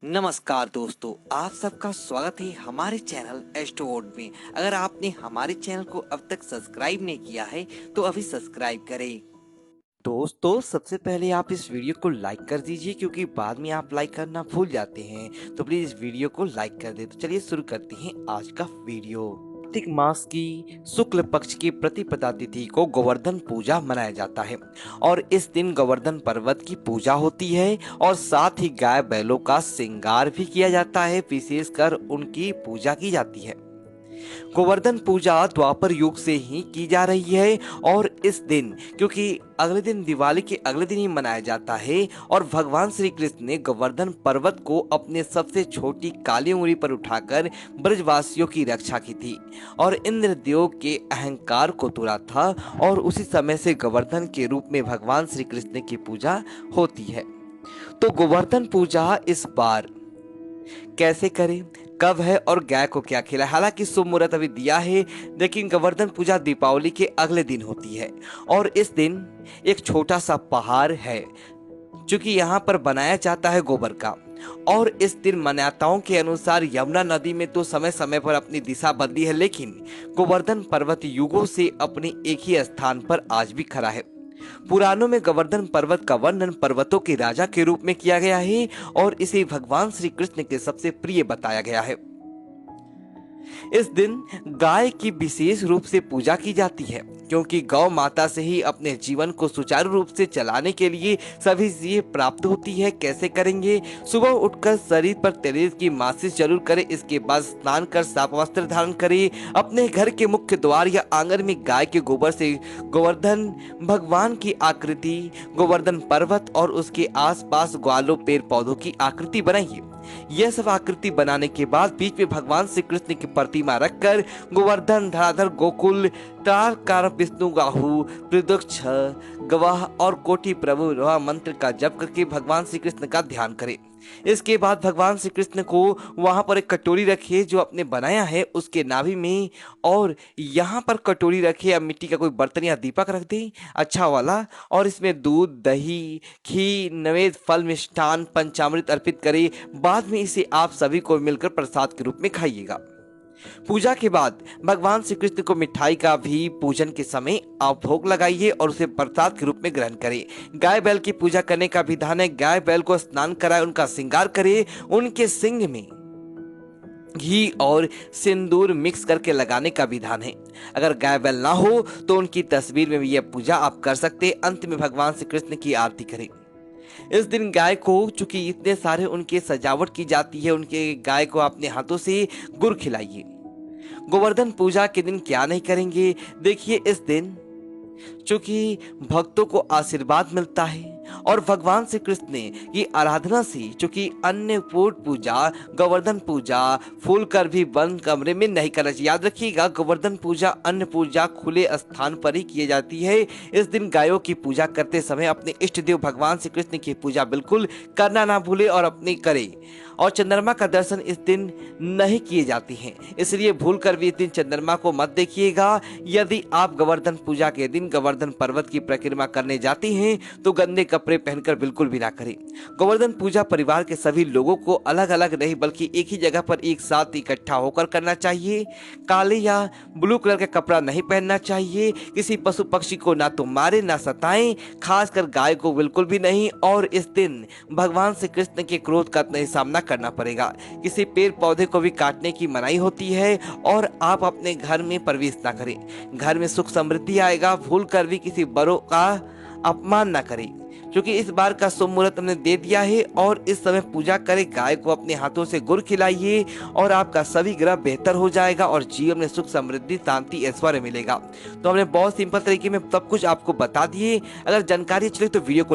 नमस्कार दोस्तों, आप सबका स्वागत है हमारे चैनल एस्ट्रोवर्ल्ड में। अगर आपने हमारे चैनल को अब तक सब्सक्राइब नहीं किया है तो अभी सब्सक्राइब करें। दोस्तों, सबसे पहले आप इस वीडियो को लाइक कर दीजिए, क्योंकि बाद में आप लाइक करना भूल जाते हैं। तो प्लीज इस वीडियो को लाइक कर दे। तो चलिए शुरू करते हैं आज का वीडियो। कार्तिक मास की शुक्ल पक्ष की प्रतिपदा तिथि को गोवर्धन पूजा मनाया जाता है और इस दिन गोवर्धन पर्वत की पूजा होती है और साथ ही गाय बैलों का श्रृंगार भी किया जाता है, विशेषकर उनकी पूजा की जाती है। गोवर्धन पूजा द्वापर युग से ही की जा रही है और इस दिन, क्योंकि अगले दिन दिवाली के अगले दिन ही मनाया जाता है और भगवान श्री कृष्ण ने गोवर्धन पर्वत को अपने सबसे छोटी काली उंगली पर उठाकर ब्रजवासियों की रक्षा की थी और इंद्रदेव के अहंकार को तोड़ा था और उसी समय से गोवर्धन के रूप में भगवान श्री कृष्ण की पूजा होती है। तो गोवर्धन पूजा इस बार कैसे करें, कब है और गाय को क्या खिलाए। हालांकि शुभ मुहूर्त अभी दिया है, लेकिन गोवर्धन पूजा दीपावली के अगले दिन होती है और इस दिन एक छोटा सा पहाड़ है क्योंकि यहाँ पर बनाया जाता है गोबर का। और इस दिन मान्यताओं के अनुसार यमुना नदी में तो समय समय पर अपनी दिशा बदली है, लेकिन गोवर्धन पर्वत युगों से अपने एक ही स्थान पर आज भी खड़ा है। पुराणों में गोवर्धन पर्वत का वर्णन पर्वतों के राजा के रूप में किया गया है और इसे भगवान श्री कृष्ण के सबसे प्रिय बताया गया है। इस दिन गाय की विशेष रूप से पूजा की जाती है, क्योंकि गौ माता से ही अपने जीवन को सुचारू रूप से चलाने के लिए सभी चीजें प्राप्त होती है। कैसे करेंगे? सुबह उठकर शरीर पर तेल की मालिश जरूर करें, इसके बाद स्नान कर साफ वस्त्र धारण करें। अपने घर के मुख्य द्वार या आंगन में गाय के गोबर से गोवर्धन भगवान की आकृति, गोवर्धन पर्वत और उसके आसपास ग्वालों पेड़ पौधों की आकृति बनाइए। यह सब आकृति बनाने के बाद बीच में भगवान श्री कृष्ण की प्रतिमा रखकर गोवर्धन धराधर गोकुल कार विष्णु गाहु प्रदक्ष गवाह और कोटि प्रभु मंत्र का जप करके भगवान श्री कृष्ण का ध्यान करें। इसके बाद भगवान श्री कृष्ण को वहां पर एक कटोरी रखिए जो आपने बनाया है उसके नाभि में, और यहाँ पर कटोरी रखे या मिट्टी का कोई बर्तन या दीपक रख दे अच्छा वाला, और इसमें दूध दही घी नैवेद्य फल मिष्ठान पंचामृत अर्पित करें। बाद में इसे आप सभी को मिलकर प्रसाद के रूप में खाइएगा। पूजा के बाद भगवान श्री कृष्ण को मिठाई का भी पूजन के समय आप भोग लगाइए और उसे प्रसाद के रूप में ग्रहण करें। गाय बैल की पूजा करने का विधान है। गाय बैल को स्नान कराए, उनका श्रृंगार करे, उनके सिंग में घी और सिंदूर मिक्स करके लगाने का विधान है। अगर गाय बैल ना हो तो उनकी तस्वीर में भी यह पूजा आप कर सकते हैं। अंत में भगवान श्री कृष्ण की आरती करें। इस दिन गाय को, चूंकि इतने सारे उनके सजावट की जाती है, उनके गाय को अपने हाथों से गुड़ खिलाइए। गोवर्धन पूजा के दिन क्या नहीं करेंगे? देखिए, इस दिन चूंकि भक्तों को आशीर्वाद मिलता है और भगवान श्री कृष्ण की आराधना से, चूंकि अन्नकूट पूजा गोवर्धन पूजा फूल कर भी बंद कमरे में नहीं करना चाहिए। याद रखिएगा, गोवर्धन पूजा अन्न पूजा खुले स्थान पर ही की जाती है। इस दिन गायों की पूजा करते समय अपने इष्ट देव भगवान श्री कृष्ण की पूजा बिल्कुल करना ना भूले और अपनी करे। और चंद्रमा का दर्शन इस दिन नहीं किए जाते हैं, इसलिए भूल कर भी इस दिन चंद्रमा को मत देखिएगा। यदि आप गोवर्धन पूजा के दिन गोवर्धन पर्वत की परिक्रमा करने जाते हैं तो गंदे कपड़े पहनकर बिल्कुल भी ना करें। गोवर्धन पूजा परिवार के सभी लोगों को अलग अलग नहीं बल्कि एक ही जगह पर एक साथ इकट्ठा होकर करना चाहिए। काले या ब्लू कलर का कपड़ा नहीं पहनना चाहिए। किसी पशु पक्षी को ना तो मारे ना सताएं, खासकर गाय को बिल्कुल भी नहीं। और इस दिन भगवान श्री कृष्ण के क्रोध का नहीं सामना करना पड़ेगा। किसी पेड़ पौधे को भी काटने की मनाही होती है और आप अपने घर में प्रवेश ना करें। घर में सुख समृद्धि आएगा। भूल कर भी किसी बड़ों का अपमान ना करें, क्योंकि इस बार का शुभ मुहूर्त हमने दे दिया है। और इस समय पूजा करें, गाय को अपने हाथों से गुड़ खिलाइए और आपका सभी ग्रह बेहतर हो जाएगा और जीवन में सुख समृद्धि शांति ऐश्वर्य मिलेगा। तो हमने बहुत सिंपल तरीके में सब कुछ आपको बता दिए। अगर जानकारी अच्छी लगी तो वीडियो को